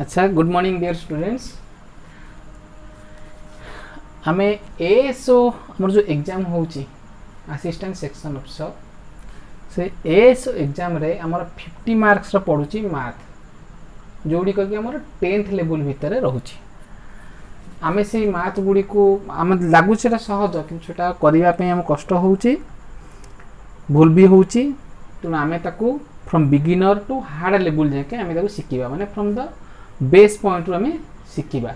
अच्छा good morning dear students आमे ASO हमर जो एग्जाम होची असिस्टेंट सेक्शन ऑफिसर से एएसओ एग्जाम रे हमर 50 मार्क्स रो पडुची मैथ जोडी को कि हमर 10th लेवल भितर रहउची आमे से मैथ गुडी को हम लागु छेटा सहज कि छेटा करिवा पे हम कष्ट होउची भूल भी होउची तो आमे ताकू from beginner to hard level जाके आमे ताकू सिखिबा माने फ्रॉम द बेस पॉइंट रो हमें शिखिबा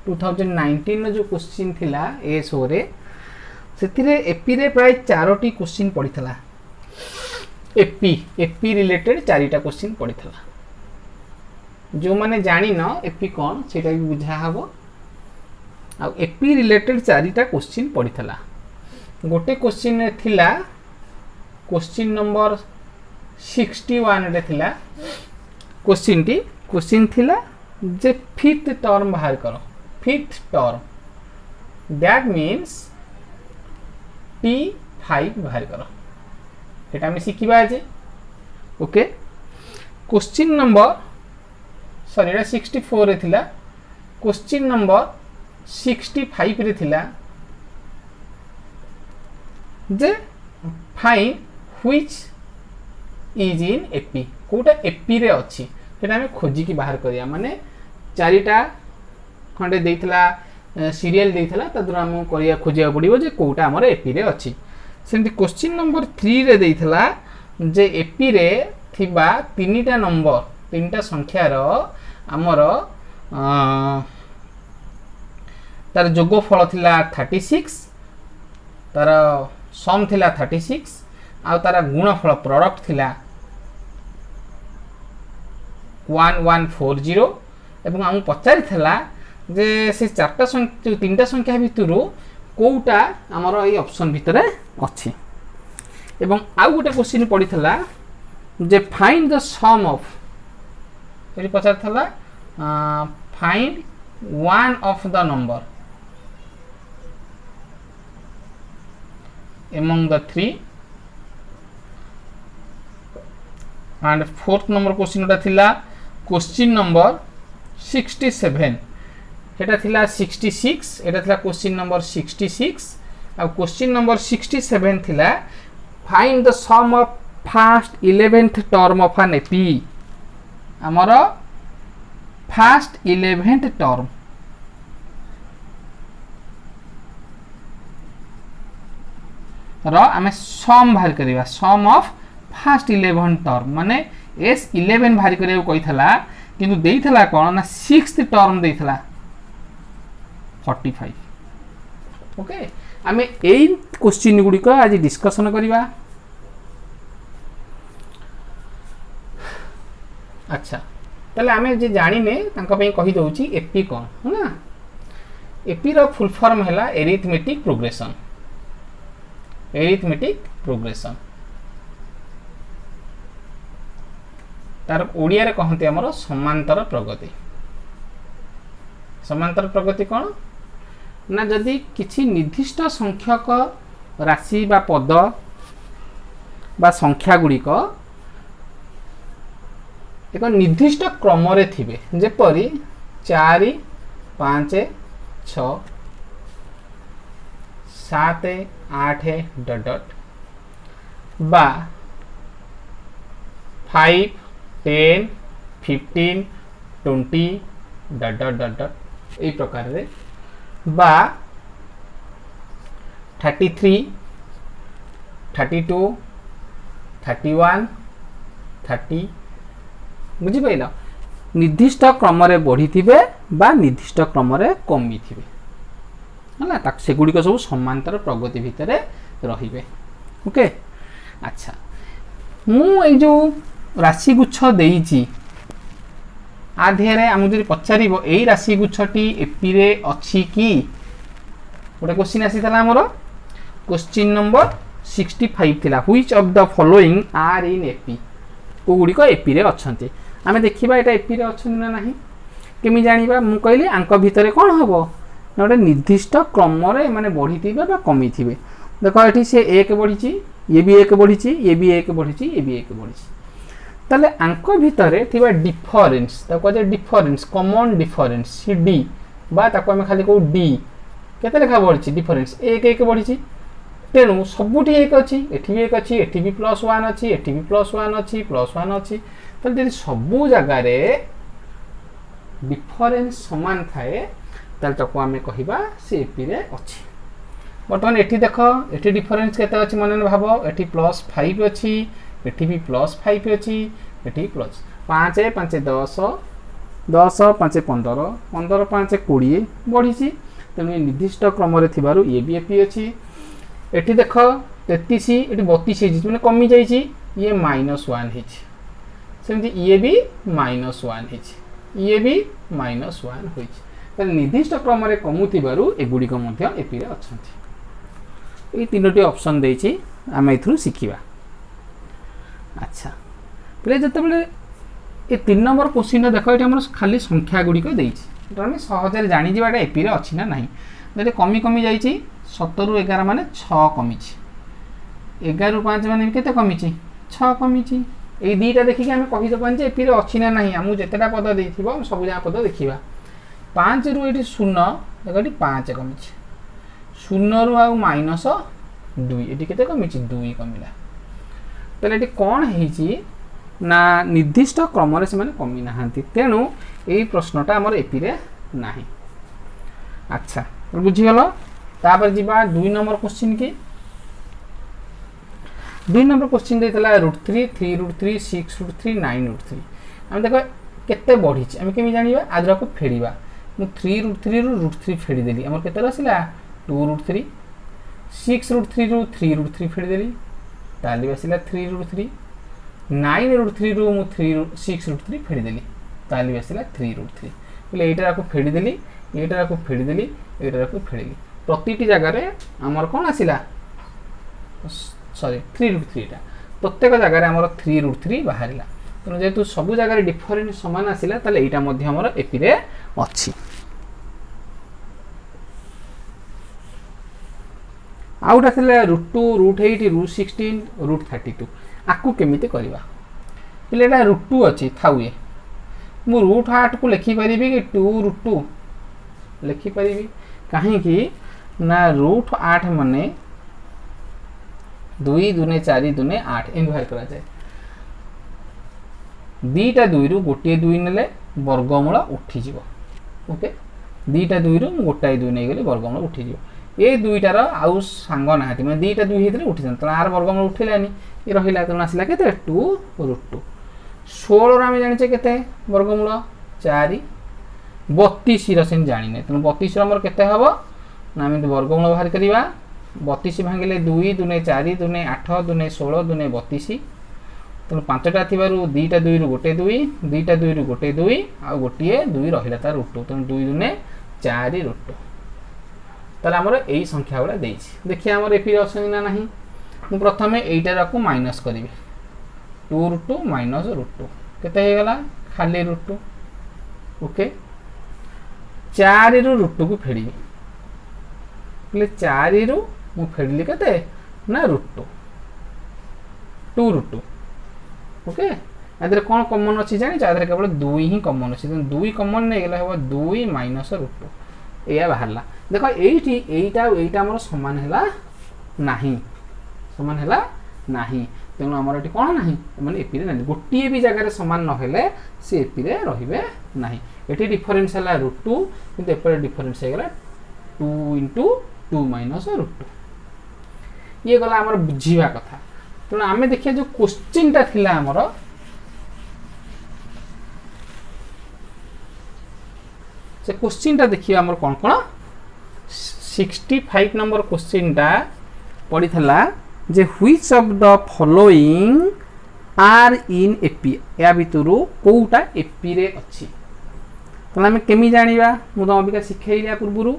2019 जो क्वेश्चन थिला एएसओ रे सेतिरे एपी रे प्राय 4टी क्वेश्चन पडिथला एपी रिलेटेड 4टा क्वेश्चन पडिथला जो माने जानि न एपी कोन सेटा भी बुझा हबो आ एपी रिलेटेड 4टा क्वेश्चन पडिथला गोटे क्वेश्चन रे थिला क्वेश्चन नंबर 61 रे थिला क्वेश्चन थिला जे फिफ्थ टर्म बाहर करो fifth term that means T5 बाहर करो एटा हम सिखिबा जे ओके क्वेश्चन नंबर सॉरी एटा 64 रे थिला क्वेश्चन नंबर 65 रे थिला जे find which is in AP कोटा एपी रे अछि सेटा हम खोजी की बाहर करिया माने 4टा खंडे देइथला सीरियल देइथला तदरा हम करिया खोजिया पड़िबो जे कोटा हमर एपी रे अछि सेंति क्वेश्चन नंबर 3 रे देइथला जे एपी रे थिबा 3टा नंबर 3टा संख्या रो हमर तार जोगफल थिला 36 तार सम थिला 36 आ तार गुणफल प्रोडक्ट थिला 1140 एवं हम पचारि थला जे से 3टा संख्या भितरु कोउटा हमर ए ऑप्शन भितरे अछि एवं आ गोटे क्वेश्चन पड़ी थला जे फाइंड द सम ऑफ एरी पचारि थला find one of the number among the three and fourth number question टा थिला क्वेश्चन नंबर 67 एटा थिला 66 एटा थिला क्वेश्चन नंबर 66 आ क्वेश्चन नंबर 67 थिला find the sum of first 11th term of an AP हमर first 11th term रो आमे सम बाहर करिवा सम ऑफ फर्स्ट 11 टर्म माने S11 बाहर करियो कहिथला किंतु देइथला कोन ना 6th टर्म देइथला 45 ओके आमे एई क्वेश्चन गुडी को आज डिस्कशन करिवा अच्छा तले आमे जे जानिने तांका पई कहि दउची एपी कोन ना एपी रो फुल फॉर्म हैला एरिथमेटिक प्रोग्रेशन तार ओडिया रे कहते हमर समांतर प्रगति कोन ना जदि किछि निर्दिष्ट संख्यक राशि बा पद बा संख्या गुडी को एक निर्दिष्ट क्रम रे थिबे जेपरि 4 5 6 7 8 डॉट डॉट बा 5 10 15 20 dot dot dot dot A प्रकार रे बा 33 32 31 30 बुझी पाइला निर्दिष्ट क्रम रे बढ़ी थिबे बा निर्दिष्ट क्रम रे कमी थिबे हला ताक से गुडी को सब समांतर प्रगति भितरे रहिबे ओके अच्छा मु ए जो राशि गुच्छ देइची आधेरे हम जदि पचारिबो एई राशि गुच्छटी एपी रे अछि की गोटे क्वेश्चन आसी थला हमरो क्वेश्चन नंबर 65 थिला which of the following are in AP को गुडी को एपी रे अछंती आमे देखिबा एटा एपी रे अछन ना नाही केमि जानिबा मु कहली अंक भितरे कोन हबो गोटे निर्दिष्ट क्रम रे माने बढ़ी थिबे बा कमी थिबे देखो एठी से 1 बढ़ीची ये भी 1 बढ़ीची ये भी 1 बढ़ीची ये भी 1 बढ़ीची ताले आंक भितरे थिबा डिफरेंस ताको जे difference common difference C D बा ताको हम खाली को डी केते लेखा बढ़ी डिफरेंस एक एक बढ़ी तेणु सबुठी एक अच्छी एठी भी एक अच्छी एठी भी +1 अच्छी एठी भी +1 अच्छी +1 अच्छी ताले जदि सबु जगह रे डिफरेंस समान थाए ताले ताको आमे कहिबा से एपी रे अच्छी बर्तमान एठी देखो एठी डिफरेंस केते अच्छी मन भाबो एठी +5 अच्छी एठी भी +5 अच्छी एठी प्लस 5 5 10 10 5 15 15 5 20 बढ़ी तेणु निर्दिष्ट क्रम रे थिबारु ये भी एपी अच्छी एठी देखो 33 एठी 32 माने कमी जाईची ये -1 हिच सेमती ये भी -1 हिच ये भी -1 होइछ त निर्दिष्ट क्रम रे कमुतिबारु एगुडी को मध्य एपी रे अछंती ए तीनोटी ऑप्शन देइची आमे इथु सिखिबा अच्छा प्ले जते बेले ए 3 नंबर क्वेश्चन देखो एठी हमर खाली संख्या गुडी को देइची त हम सहज रे जानि दिबाटा एपी रे अछि ना नाही जदि कमी कमी जाईची 17 रु 11 माने 6 कमीची 11 रु 5 माने केते कमीची 6 कमीची ए दीटा देखि के हम कहि दबन जे एपी रे अछि ना नाही हमु जेतेटा पद देइथिबो हम सब जा पद देखिबा 5 रु एठी 0 देखि 5 कमीची 0 रु आ -2 एठी केते कमीची 2 कमिला तले एठी कोन हेची ना निर्दिष्ट क्रम रे से माने कमी नाहांती तेनु एई प्रश्नटा हमर एपी रे नाही अच्छा बुझी गलो तापर जीवा 2 नंबर क्वेश्चन की 2 नंबर क्वेश्चन देतला √3 3√3 6√3 9√3 हम देखो केते बढ़ी हम केमी जानिबा आदरा को फेडिबा मु 3√3 रु √3 फेडी देली हमर केते रसिला 2√3 6√3 रु 3√3 फेडी देली ताली बसिला 3√3 9√3 रु मु 6√3 फेडी देली ताली बसिला 3√3 बोले एटा को फेडी देली एटा को फेडी देली एटा को फेडिली प्रतिटी जगह रे हमर कोन आसिला सॉरी 3√3 टा प्रत्येक जगह रे हमर 3√3 बाहरिला तनो जेतु सब जगह रे डिफरेंस समान आसिला तले एटा मध्ये हमर एपी रे अछि आउटा थिला √2 √8 √16 √32 आकु केमिते करबा पिलेटा √2 अछि थाउए मु √8 को लिखि परिबी कि 2√2 लिखि परिबी काहे कि ना √8 माने 2 दुने 4 दुने 8 इन बाहर करा जाए दीटा 2 रु गोटे 2 नेले वर्गमूल उठी जिवो ओके दीटा 2 रु गोटाई 2 नै गेले वर्गमूल उठी जिवो ए दुईटार आउ सांग नाहाती माने दीटा 2 हेतले उठी जन त आर वर्गमूल उठिलानी ए रहिला त आसिला केते 2√2 16 रा हम जानि छे केते वर्गमूल 4 32 रा सेन जानि नै त 32 रा हमर केते हबो ना हम वर्गमूल बाहर करिवा 32 भांगिले 2 दुने 4 दुने 8 दुने 16 दुने 32 तो पांचटा थिबारु दीटा 2 रु गोटे 2 दीटा 2 रु गोटे 2 आ गोटिए 2 रहिला तार √2 तो 2 दुने 4 √2 ताले हमर एई संख्या गुडा देइछि देखिए हमर एपी ऑप्शन ना नाही मु प्रथमे एइटा को माइनस करिवे 2√2 -√2 केते हे गला खाली √2 ओके 4 रु √2 को फेडिबे ले 4 रु मु फेडली केते ना √2 2√2 ओके आदरे कोन कॉमन अछि जानि आदरे केवल 2 ही कॉमन अछि 2 कॉमन नै गेला हो 2 -√2 एया बाहरला देखो एइठी एइटा हमर समान हैला नाही समान हैला नाही तेनु हमर एठी कोन नाही माने एपी रे नाही गोटिए भी जगह रे समान न हेले से एपी रे रहिबे नाही एठी डिफरेंस हैला √2 किंतु एपर डिफरेंस हे गेला 2 * 2 -√2 ये गला हमर बुझीवा कथा तेनु आमे देखिया जो क्वेश्चन ता थिला हमर से क्वेश्चन ता देखिया हमर कोन कोन 65 नंबर क्वेश्चन ता पड़ी थला जे which of the following are in AP या भितरु कोउटा एपी रे अछि तला हम केमी जानिबा मु तो अबिका सिखैलिया पूर्वरु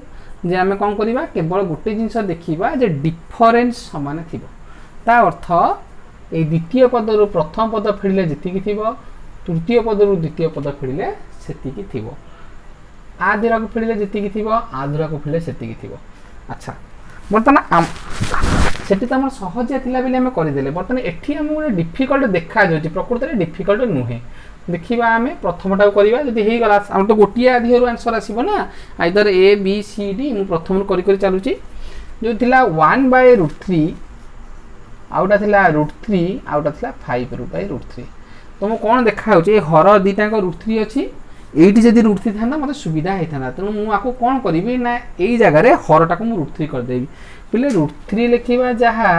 जे आमे कोन करिबा केवल गोटे जिंस देखिबा जे डिफरेंस समान थिबो ता अर्थ ए द्वितीय पद रु प्रथम पद फेडिले जति कि थिबो तृतीय पद रु द्वितीय पद फेडिले सेति कि थिबो आधुरा को फेडिले जति कि थिबो आधुरा को फेडिले सेति कि थिबो अच्छा बर्तमान सेठी तो आम सहजिया थिला बेले आम करदेले बर्तमान एठी आम गोटे डिफिकल्ट देखा जाउची प्रकृति में डिफिकल्ट नुहे देखिबा आम प्रथमटा करबा जदी हेई गला हम तो गोटिया अधिहरु आंसर आसीबो ना either A B C D मु प्रथम करी करी चालुची जो थिला 1/√3 आउटा थिला √3 आउटा थिला 5/√3 तो मु कोन देखा होची ए हर दीटा को √3 अछि एठी जदी √3 थाना मते सुविधा हेई थाना त मु आको कोन करबी ना एई जगह रे हरटा को मु √3 कर देबी पहिले √3 लिखिबा जहा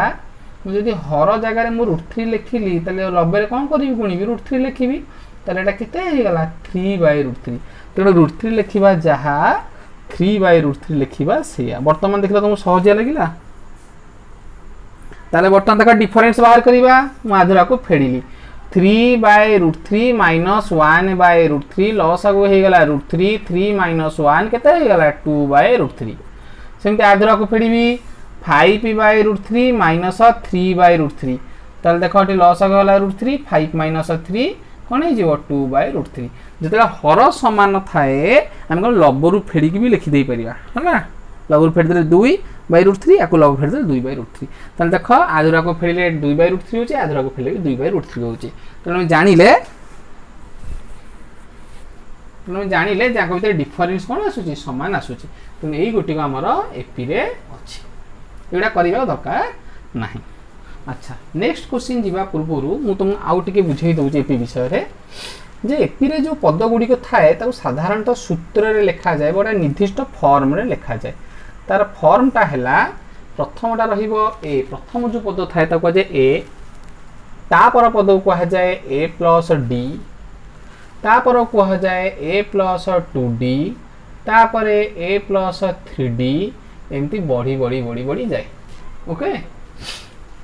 जदी हर जगह रे मु √3 लिखिली तले लबे रे कोन करबी गुणीबी √3 लिखिबी तले एटा केते हे गला 3/√3 तेनो √3 लिखिबा जहा 3/√3 लिखिबा सेया वर्तमान देखला तुम सहजिया लागिला ताले वर्तमान तक डिफरेंस बाहर करिबा मु आधुरा को फेडिली 3/√3 - 1/√3 लॉस आगो हे गला √3 3 - 1 केते हे गला 2/√3 सेमते आधुरा को फेडिबी 5/√3 - 3/√3 ताले देखो एटी लॉस आगो गला √3 5 - 3 कौन हो 2/√3 जो हर सामान थाए आम कौन लबरू फेड़ भी लिखिदे पारा है लबरू फेड़दे 2/√3 या लब फेड़दे 2/√3 ताल देख आधुरा को फेड़े 2/√3 हो आधुरा को फेड़े 2/√3 हो तेनाली जानिले जहाँ भर डिफरेन्स कौन आसूँ सामान आसूँ तेणु यही गोटी को आमर एपी रे अच्छी एटा करवा दरकार ना। अच्छा नेक्स्ट क्वेश्चन जीवा पूर्व मु तुम आउ टिके बुझे दूचे एपी विषय रे जे एपी रे जो पद गुड़िक थाए ताको साधारणतः सूत्र रे लिखा जाए गोटे निर्दिष्ट फॉर्म रे लिखा जाए तार फॉर्मटा हैला प्रथमटा रहिबो ए प्रथम जो पद थाए ताको जे ए तापर पद को कहा जाए ए प्लस डी तापर कहा जाए ए प्लस 2d तापर ए प्लस 3d एमती बढ़ी बढ़ी बढ़ी बढ़ी जाए ओके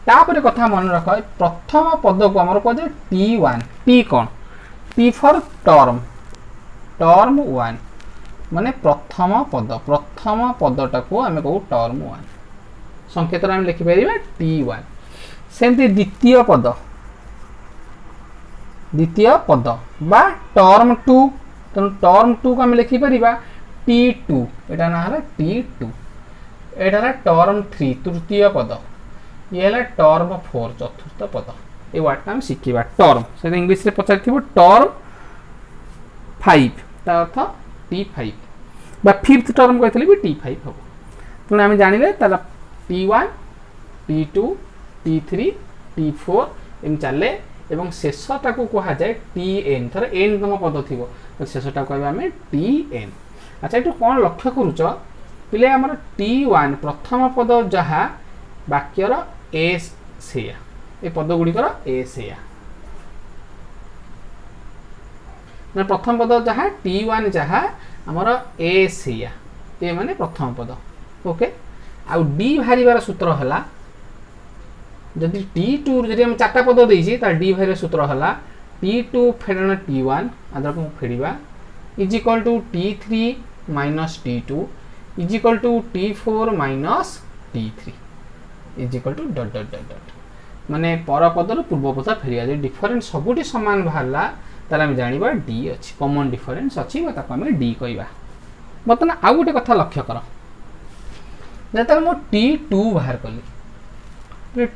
तापर कथा मन रख प्रथम पद को आमर कह T1 टी कौन टी फॉर टर्म टर्म 1 माने प्रथम पदटा को आम कहू टर्म 1 संकेत आम लिखिपर T1 सेमती द्वितीय पद बा टर्म 2 तेणु टर्म 2 को आम लिखिपर T2 एटा ना है T2 एटा टर्म 3 तृतीय पद ये है टर्म 4 चतुर्थ पद ये वर्ड का हम शिखा टर्म से इंग्लिश रे पचार टर्म 5 ता अर्थ T5 बा फिफ्थ टर्म कहते भी T5 हम तेणु आम जानिले ताला T1 T2 T3 T4 M चले एवं शेषटा को कहा जाए Tn थर n तम पद थी तो शेषटा कहवा आम Tn। अच्छा ये कौन लक्ष्य करुच पिले आमर T1 प्रथम पद जहाँ वाक्यर ए सेया ए पद गुड़िकर ए सेया ना प्रथम पद जहाँ T1 जहाँ आमर ए सेया ए माने प्रथम पद ओके आउ डी बाहर सूत्र है जदि T2 जदि हम चार्टा पद देइछि ता डी बाहर सूत्र है T2 फेडन T1 आदर को फेडिबा is equal to T3 minus T2 is equal to T4 minus T3 is equal to dot dot dot dot माने पर पदर पूर्व पद फेरिया जे डिफरेंस सबुटी समान बाहरला ताला हम जानिबा डी अछि कॉमन डिफरेंस अछि बा ताको हम डी कहबा। बर्तमान आउ गोटे कथा लक्ष्य कर जते मो T2 बाहर कली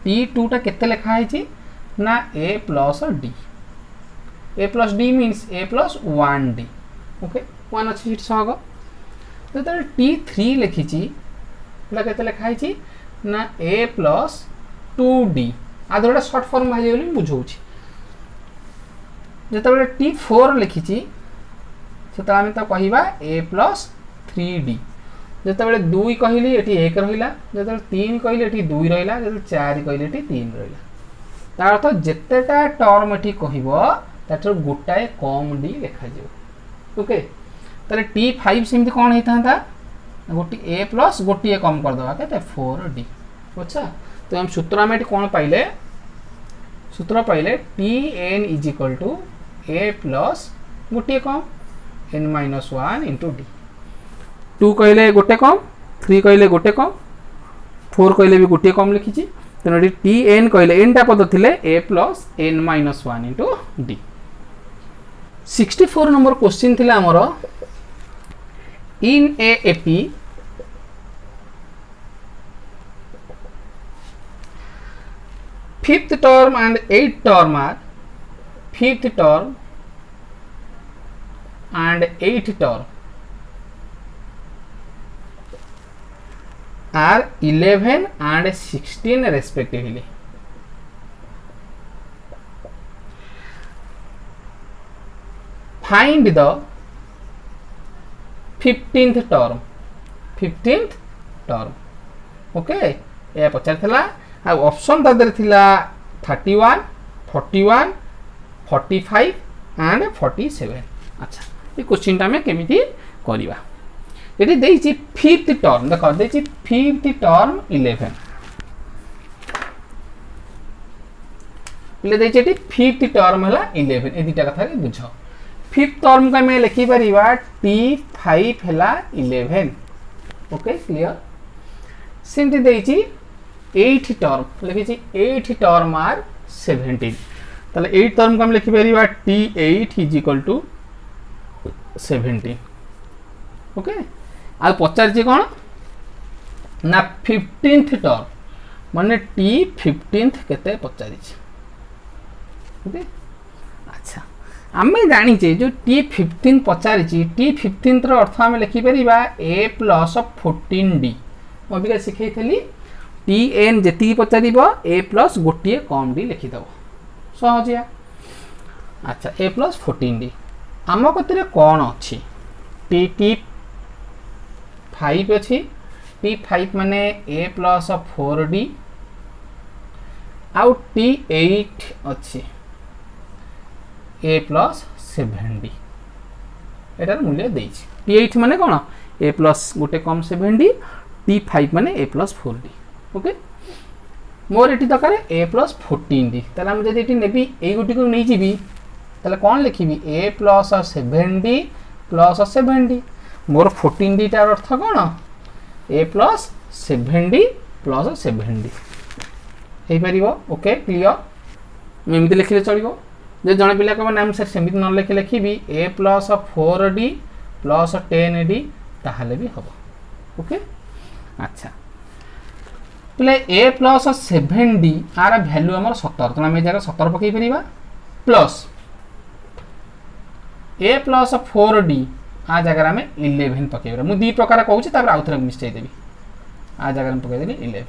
T2 टा केते लिखा है ना a plus d means a plus 1d okay 1 अच्छी सहग तो T3 लिखी केते लिखा है ना a प्लस 2d आधर शॉर्ट फॉर्म भाई बुझाऊँ जिते T4 लिखी से तो कहवा a प्लस 3d जिते 2 कहली ये 1 रहा जो 3 कहली ये 2 रहा जो 4 कहली ये 3 रहा तार अर्थ जितेटा टर्म ये कह गोटाए कम डी लिखा ओके ताले T5 सेमती कौन होता गोटे ए प्लस गोटे कम करदे के 4d अच्छा तो हम सूत्र आम कौन पाइले सूत्र पाइले Tn is equal to a plus गोटे कम n माइनस 1 इंटू डी 2 कहले गोटे कम 3 कहले गोटे कम 4 कहले भी गोटे कम लिखी तेना Tn कहले एनटा पद थिले a plus n minus 1 into D. 64 number question थिला हमर इन ए AP fifth term and eighth term are fifth term and eighth term are 11 and 16 respectively. Find the 15th term. 15th term. Okay ये पचार थिला आ option तादर थिला 31 41 45 and 47. अच्छा ये question टा में केमिति करिवा ये देछि फिफ्थ टर्म देखो देछि फिफ्थ टर्म 11 ले देछि एटी फिफ्थ टर्म हला 11 ए दिटा कथा के बुझो फिफ्थ टर्म का मैं लिखि परिबा t5 हला 11. ओके क्लियर सेमती देछि 8 टर्म लिखिछि 8 टर्म आर 17 ताले 8 टर्म को हम लिखि परिबा t8 is equal to 17. Okay आ पचार छी कोन ना 15th टर्म माने t15th केते पचारि छी. ओके अच्छा आमे जानि जे जो t15 पचारि छी t15th रो अर्थ हम लिखि परिबा a प्लस 14d मैं भी शिखई थी tn जेती पचार a प्लस गोटे कम d लिखिदेव सहजिया. अच्छा a प्लस 14d आम कतरे कौन अच्छी t5 अच्छी t5 माने a प्लस 4d आउ t8 अच्छी a प्लस 7d एटार मूल्य देछि t8 माने कौन a प्लस गोटे कम 7d t5 माने a plus 4d. Okay more eighty दरकार a प्लस 14d ताले हम जदि एटी नेबी ए गुटी को नै जीबी ताले कोन लिखिबी a plus 7d plus 7d मोर 14d तार अर्थ कोन a plus 7d plus 7d हे परिबो. ओके क्लियर मैं एमती लिखले चलिबो जे जणे पिला को नाम सर सेमिति न लिखे लिखिबी a plus 4d plus 10d ताहाले भी हबो. ओके अच्छा प्ले a प्लस 7d आर वैल्यू हमर 17 तो हम जगह 17 पकई परिबा प्लस a प्लस 4d आ जगह में 11 पकईबा मु दी प्रकार कहूँ तापर आउ थरे मिस्टेक देबी आ जगह में पकई देबी 11.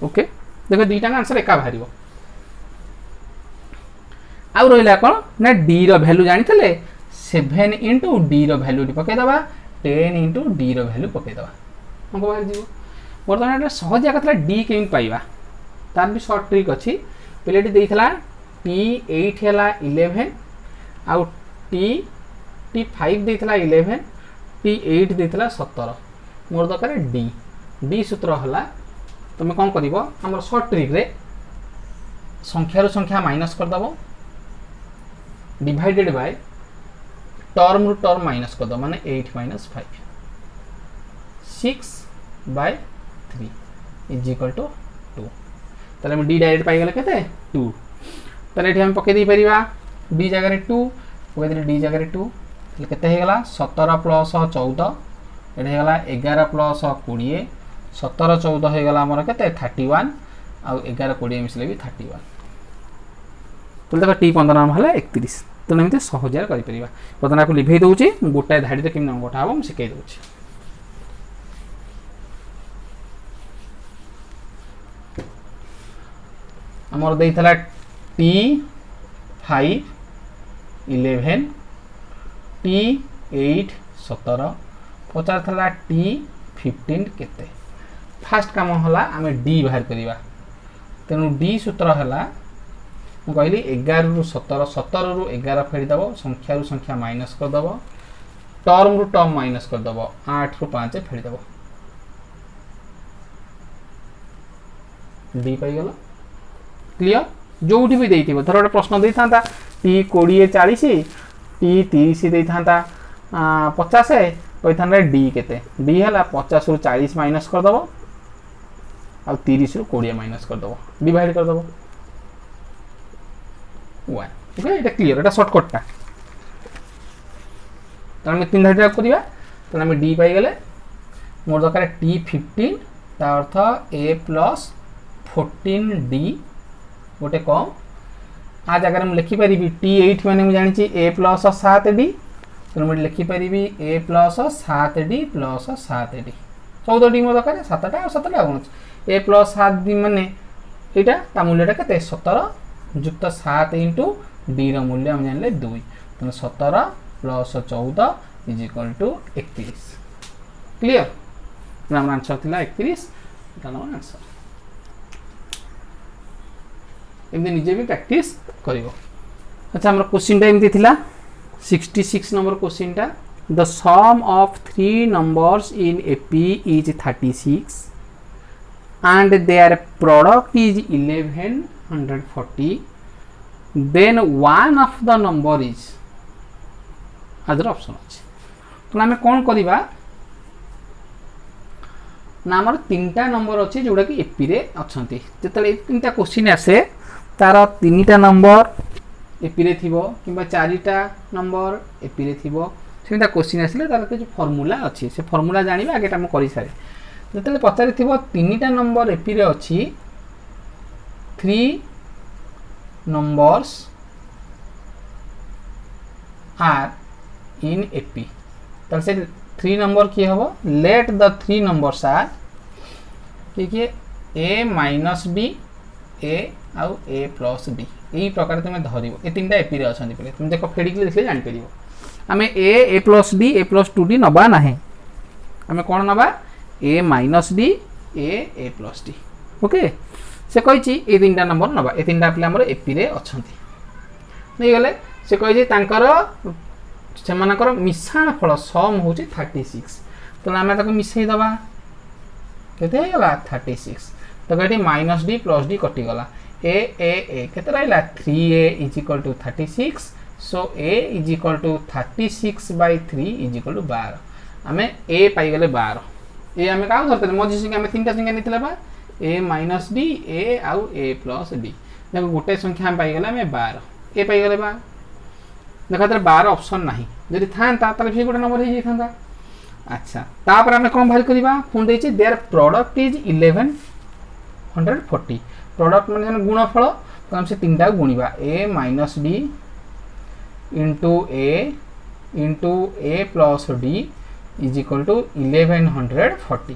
ओके देखो दुईटा आंसर एका बाहरिबो आउ रहिला कोन ना d रो वैल्यू जानि थले 7 इनटू d रो वैल्यू पकई दबा 10 इनटू d रो वैल्यू पकई दबा हमको बाहर जीवो. बर्तमान एटा सहजिया कथला d केम पाइबा तार भी शॉर्ट ट्रिक अछि पेलेटी देइथला t8 हला 11 आउ t5 देइथला 11 t8 देइथला 17 मोर दरकार d सूत्र हला तुम कोन करिवो हमर शॉर्ट ट्रिक रे संख्या रो संख्या माइनस कर दबो डिवाइडेड बाय टर्म रो टर्म माइनस कर दो माने 8 माइनस 5 6/3 इज इक्वल टू 2 ताले हम d डायरेक्ट पाई गेले केते 2 ताले एठी हम पके दी परिबा d जगह रे 2 पके दी d जगह रे 2 ताले केते हे गेला 17 प्लस 14 एठी हे गेला 11 प्लस 20 17 14 हे गेला हमर केते 31 आ 11 20 मिसले भी 31 तो देखो t15 नाम हला 31 तो नमिते सहजर करि परिबा पतना को लिभेई दउची गोटाय धाडी रे किम नंबर हम सिकै दउची. हमर देइथला t5 11 t8 17 पचार थला t15 केते फास्ट काम हला आमे d बाहर करिवा तेनु d सूत्र हला मु कहली 11 रु 17 17 रु 11 फेरी दबो संख्या रु संख्या माइनस कर दबो टर्म रु टर्म माइनस कर दबो 8 रु 5 फेरी दबो d पाई गेलो. क्लियर जोठी भी देइथिबो धर गोटे प्रश्न देई थांता t 20 40 t 30 देई थांता 50 कहि थांता d केते d हला 50 रु 40 माइनस कर दबो आ 30 रु 20 माइनस कर दबो डिवाइड कर दबो 1. ओके এটা क्लियर এটা শর্টকাটটা তাহলে আমি তিন ধাপে করিবা তাহলে আমি d পাই গেলে মোর দরকার t15 তার অর্থ a + 14d गोटे कम आ जगह मुझे लिखिपारि T8 मैंने मुझे जानी ए प्लस 7D तो मुझे लिखिपारि ए plus 7D plus 7D 14D मो दरकार 7टा और 7टा कौन ए प्लस 7D माने यहाँ मूल्यटा के 17 युक्त 7 इंटू डी रूल्य हम जान 2 तो 17 plus 14 is equal to 31 clear आम आंसर थी 31 आंसर एमती निजे भी प्रैक्टिस करिवो। अच्छा हमर क्वेश्चन टा एमती थिला 66 नंबर क्वेश्चन टा the sum of 3 numbers in AP is 36 and their product is 1140 then one of the number is other option अछि तो आम कौन करवा ना आमर 3टा नंबर अच्छे जोड़ा कि एपी रे अच्छे जो 3टा क्वेश्चन आसे तार 3टा नंबर एपी रे थिबो किंबा 4टा नंबर एपी रे थिबो सेटा क्वेश्चन आसिले तार के जो फार्मूला अच्छी से फार्मूला जानिबा आगे हम करि सारे जो पचारि थिबो 3टा नंबर एपी रे अच्छी 3 numbers are in AP तो से 3 नंबर किए हम लेट द 3 नंबर्स आर कि ए माइनस बी ए आउ ए प्लस बी यही प्रकार तुम धर ये 3टा एपी अच्छा पे तुम देख फेडिकली देखिए जापर आम A plus D A plus 2D नवा ना आम कौन नवा A minus D A plus D okay से कही ये 3टा नंबर नवा ये 3टा पे आम एपी रे अच्छा नहीं गले से कही से मिशाण फल सम हूँ 36 तो आम मिसई दबा केते गला 36 तो कहीं माइनस डी प्लस डी कटिगला ए केते रहा 3a is equal to 36 so a is equal to 36 by 3 is equal to 12 आम ए पाईगले 12 ए आम क्या धरते मझी संख्या आम 3टा संख्या नहीं बा ए माइनस डी ए आउ ए प्लस डी देख गोटे संख्या आम पाईगले आम 12 ए पाईगले 12 देखा 12 ऑप्शन ना जदि था फिर गोटे नंबर हो जाता अच्छा तापर आम कौन बाहर करवा पुणी देर देयर प्रोडक्ट इज 1140 प्रोडक्ट मान गुणफल तो हम से 3टा गुणवा A minus D into A plus D is equal to 1140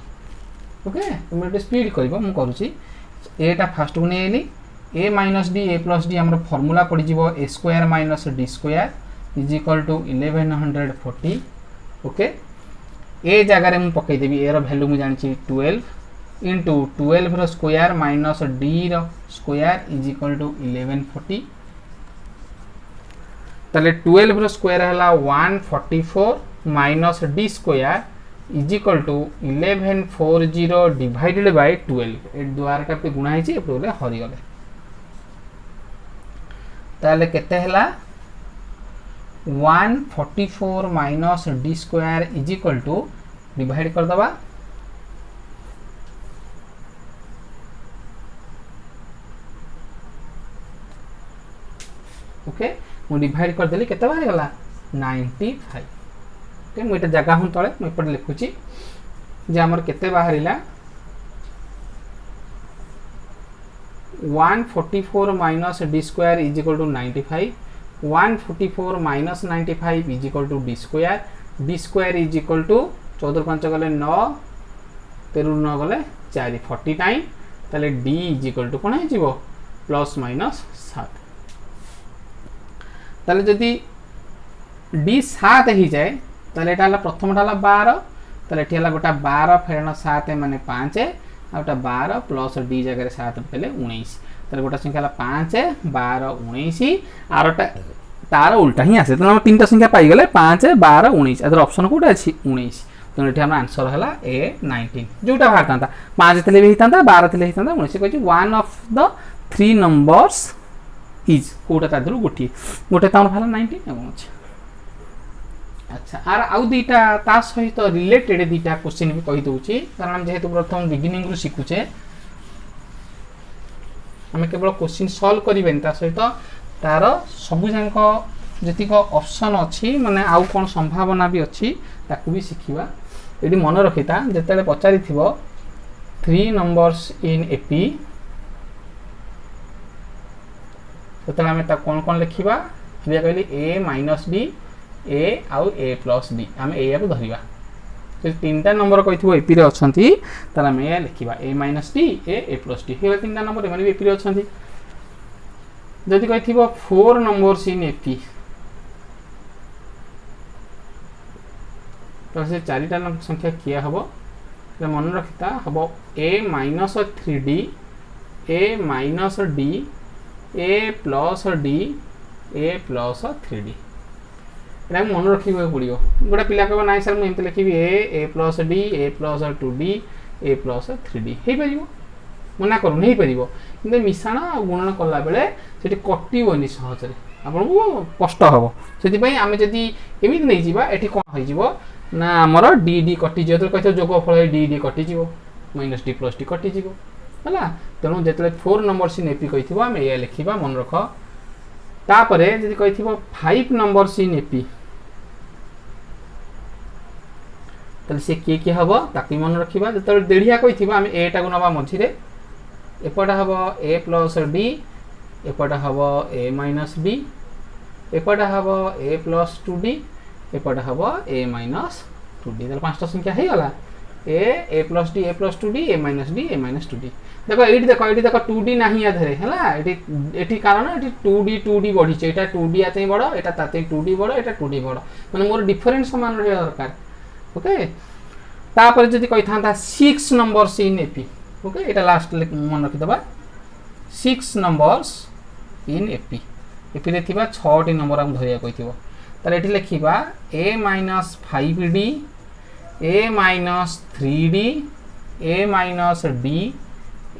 okay तुम स्पीड कर मुझे एटा फास्ट को नहीं A minus D A plus D आम फर्मूला पड़ जाव A square minus D square is equal to 1140 okay ए जगार मुझे पकईदेवी ए रैल्यू मुझे जानी 12 इंटू 12 रो स्क्वायर माइनस डी रो स्क्वायर इज इक्वल टू 1140 ताले 12 रो स्क्वायर है 144 minus D square is equal to 1140 divided by 12 ए द्वारा का गुणा है हरिगले ताले केते हला 144 minus D square is equal to divide कर दबा ओके मु डिवाइड कर देली केते बाहर गला 95 ओके मु एटा जगह हूं तळे मु एपटे लिखुची जे हमर केते बाहरिला 144 minus D square is equal to 95 144 minus 95 is equal to d square is equal to 14 5 गले 9 13 9 गले 4 49 ताले डी इज इक्वल टू कौन हो प्लस माइनस 7 ताले जदि डी 7 हो जाए ताले एटा प्रथम 12 ताले एठी गोटा 12 फेरण 7 माने 5 आउटा 12 प्लस डी जगह 7 पहले 19 ताले गोटा संख्या 5 12 19 आरटा तार उल्टा ही आसे तो हम 3टा संख्या पाईगले 5 12 19 अदर ऑप्शन कोटा अछि 19 तो ये हम आंसर है ए 19 जोटा बाहर था 5 थे भी होता 12 थे होता 19 कह one of the 3 numbers is कोटा ता गोटे गोटे तो बाहर 19 अच्छा आर आउ दीटा ता सहित रिलेटेड दीटा क्वेश्चन भी कही दूची कारण जेहेतु प्रथम बिगिनिंग रु शिखुचे आम केवल क्वेश्चन सॉल्व करें ता सहित तार सबुजाक जीक ऑप्शन अच्छी माने आउ कौन संभावना भी अच्छी ताकू भी शिखा ये मन रखी था जिते पचारि 3 नंबर्स इन एपी तो आम कौन कौन लिखा कहली ए माइनस डी ए आउ ए प्लस डी आम या धरवा तो 3टा नंबर कही एपी रे अच्छी तार आम या लिखा ए minus D A plus D ये 3टा नंबर एम एपी रे अच्छी जदि कही 4 नंबर्स इन एपी तो से 4टा संख्या किया हम मन रखता हम A minus 3d A minus D A plus D A plus 3d ये मन रखा पड़ो गोटे पिला कह ना सर मुझे लिखी A plus D A plus 2d A plus 3d हो पार मना करूँ हो पार कि मिशाण गुणन कला बेले से कटोनी सहजरे आपन को कष्ट हम से आम जदि एमती नहीं जावा ये कौन हो ना आमर डी डी कटिज जो कही जोगफल डी डी कटिज माइनस डी प्लस डी कटिज है तेणु जो 4 नंबर्स इन एपी कही आम या लिखा मन रख तापर जी कही 5 नंबर्स इन एपी तो सी किए किए हम ताकि मन रखा जो देढ़िया कही आम एटा को नवा मझे एपट हम ए प्लस डी एपट हम ए माइनस डी एपट हम ए प्लस 2d एपट हम ए माइनस 2d तो 5टा संख्या हो गला A plus D A plus 2d A minus 2d देख ये देख 2d ना याधे है कारण ये 2d बढ़ी यहाँ 2d या बड़ यहाँ 2d बड़ यहाँ 2d बड़ मैंने मोर डिफरेन्स सामान रहा दरकार ओके तापर जदि कही था 6 नंबर्स इन एपी ओके यहाँ लास्ट मन रखिदे 6 नंबर्स इन एपी एपी रे 6टी नंबर आम धरिया कही ताले ये लिखा ए minus 5d a minus 3d A minus D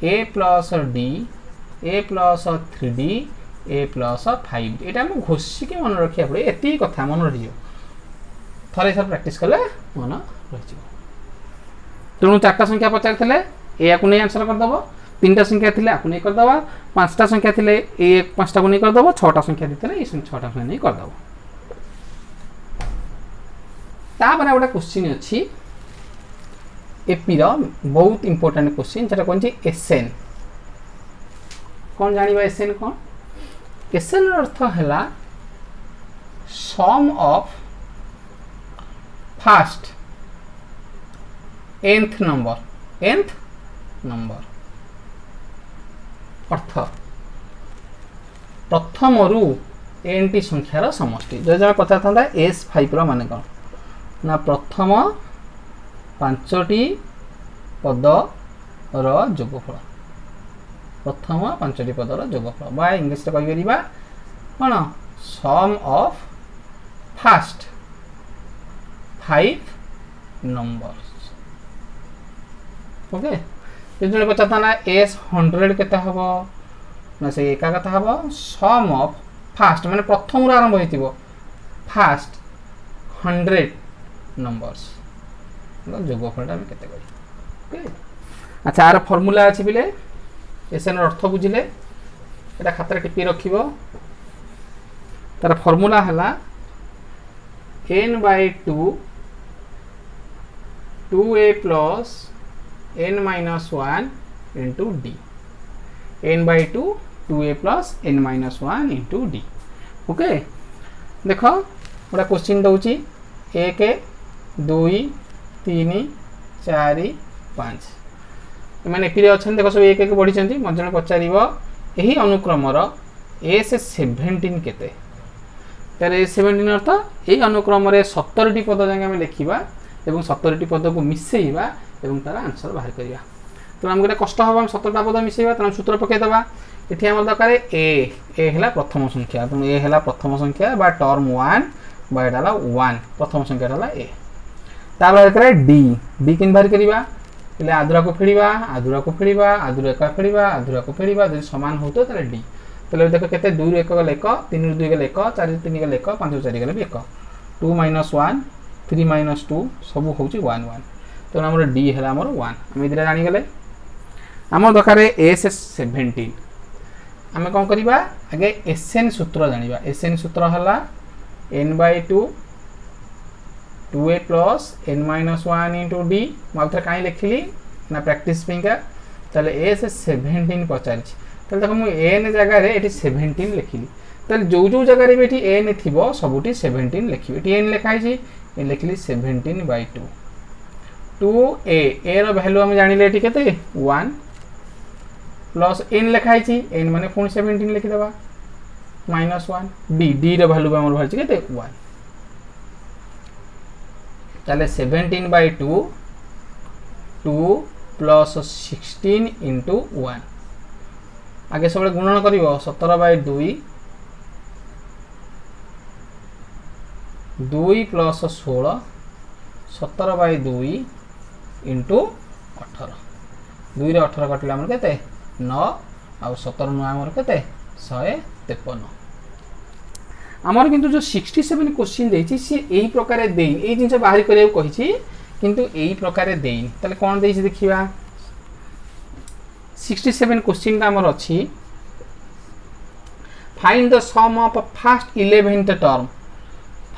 A plus D A plus 3d a plus 5d यहाँ आम घोषिक मन रखा पड़े ये कथा मन रही थे सर प्रैक्टिस कले मन रही तेणु 4टा संख्या पचार या को नहीं आंसर करदेव 3टा संख्या थी आपको नहीं करदे 5टा संख्या थी ए 5टा को नहीं करदेव 6टा संख्या देते ये 6टा संख्या नहीं करदेव तापर गोटे क्वेश्चन अच्छी एपी बहुत इंपोर्टेंट क्वेश्चन जो कौन एसएन कौन जानिबा एसएन कौन एसएन अर्थ है सम ऑफ फर्स्ट nth नंबर अर्थ प्रथम रु n टी संख्यार समष्टि जो जब पचार था S5 मान कौन ना प्रथम 5टी पदर जोगफल प्रथम 5टी पदर जोगफल बा इंग्लिश कही कौन सम ऑफ फर्स्ट 5 नंबर्स ओके जो पचार था ना S100 के हम ना से एका कथा हम सम ऑफ फास्ट माने प्रथम आरंभ हो फास्ट 100 नंबर्स जोगफल केते ओके अच्छा यार फॉर्मूला अच्छी बिले एसएन अर्थ बुझिले एटा खाता टिपी रखिबो तार फॉर्मूला हला n/2 2a plus n-1 into d n/2 2a plus n-1 into d okay देख गोटा क्वेश्चन दौची 1 2 3 4 5 मैंने एपी अच्छा देख सब 1 1 बढ़ी मजे पचार यही अनुक्रमर S17 केते तार S17 अर्थ यही अनुक्रम 17टी पद जाए आम लिखा और 17टी पद को मिसेवा और तार आंसर बाहर करवा तो आम गोटे कष्ट हम 17टा पद मिसेवा तो सूत्र पकईदे ये आम दरकार ए है प्रथम संख्या तेणु ए है प्रथम संख्या बा टर्म 1 बा यहाँ 1 प्रथम संख्या ए तापर डी डी कि बाहर करवा आधुरा को फेड़ा आधुरा को फेड़ा आधुरा एका फेड़ा आधुरा को फेड़ा जो सामान हो तो डी तो देख के 2 रु 1 गले 1 3 रु 2 गले 1 4 रु 3 गले 1 5 रु 4 गले भी 1 2 - 1 3 - 2 सब हूँ 1 1 तेणु आम डी है आम 1 आम ये जानीगले आम दरकार S17 आम कौन करवा आगे एसएन सूत्र जाना एसएन सूत्र है n/2 2a plus n-1 into D मुझे कहीं लिखिली ना प्रैक्टिस का ताले S17 पचार तो देखो मुझे एन जगह ये 17 लिखिली तो जो जो जगह भी एन थी सबुठी 17 लिखी ये एन लिखाई ये लिखिली 17/2 2a a रो वैल्यू हम जानिले एठी केते 1 प्लस n लिखाई n माने पुणी 17 लिखिदेबा -1 d रो वैल्यू हमर बाहर केते 1 ताले 17/2 2 प्लस 16 इंटू 1 आगे सब गुणन करिवो 17/2 2 प्लस 16 17/2 इंटू 18 2 रे 18 कटिला हमर केते 9 आ 17 9 हमर केते 153 आमर किंतु जो 67 क्वेश्चन देछि से एही प्रकार देई एही जिंस बाहर करिया कहिछि किंतु एही प्रकार देई तले कोन देछि देखिबा 67 क्वेश्चन का हमर अछि find the sum of first 11th term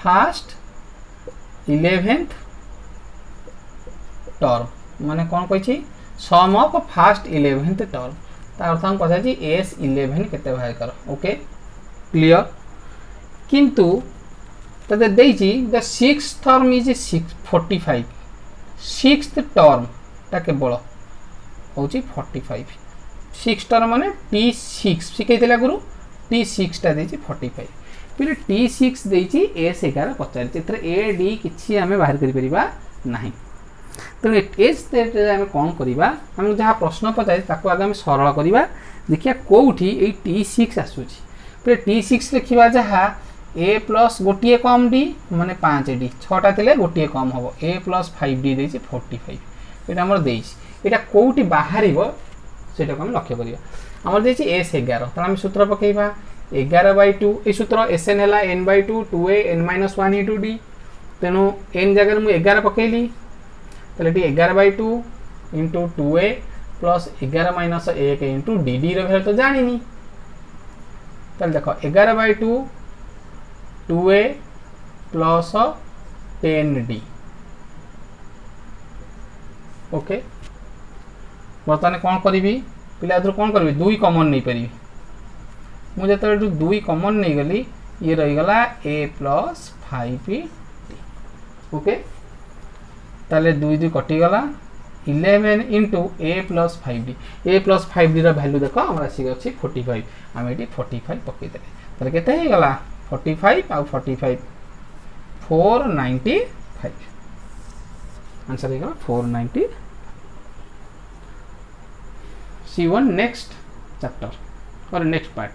first 11th term माने कौन कही सम ऑफ फर्स्ट 11th टर्म तार अर्थ हम पछा जी S11 केते बाहर कर ओके क्लियर किंतु तते देछि the sixth term is 45 sixth term ता केवल होची 45 सिक्स्थ टर्म माने T6 सिकैतिला गुरु T6 ता देछि 45 फिर T6 देछि S11 पचार चित्र A D किछि हमें बाहर करि परिबा नाही तेणु एस आम कौन करवा आम जहाँ प्रश्न पचार ताको आगे आम सरल करवा देखिए कौटी ये T6 आसूची फिर T6 लिखा जहाँ A प्लस गोटे कम D माने 5D 6टा थे गोटे कम हम A प्लस 5D देछि 45 ये आमर देटा कौटी बाहर से आम लक्ष्य करवा आमर देछि S11 तो आम सूत्र पकेबा 11/2 ये सूत्र Sn है n/2 2a n-1 into D तेणु n जगह मुझे 11 पकेली तो 11/2 into 2a plus 11 minus 1 into d रो तो जानी तो देख 11/2 2a प्लस 10d ओके बर्तमान कौन करी पिला कौन करी 2 कमन नहीं पारि मुझे जो 2 कमन नहीं गली ये रहीगला a प्लस 5d ओके ताले 2 2 कटिगला 11 into a plus 5d a plus 5d रो वैल्यू देखो हमरा आसी अछि 45 हम एटी 45 पकई देले ताले केते हे गला 45 आ 45 495 आंसर हे गला 490 सी1 नेक्स्ट चैप्टर और नेक्स्ट पार्ट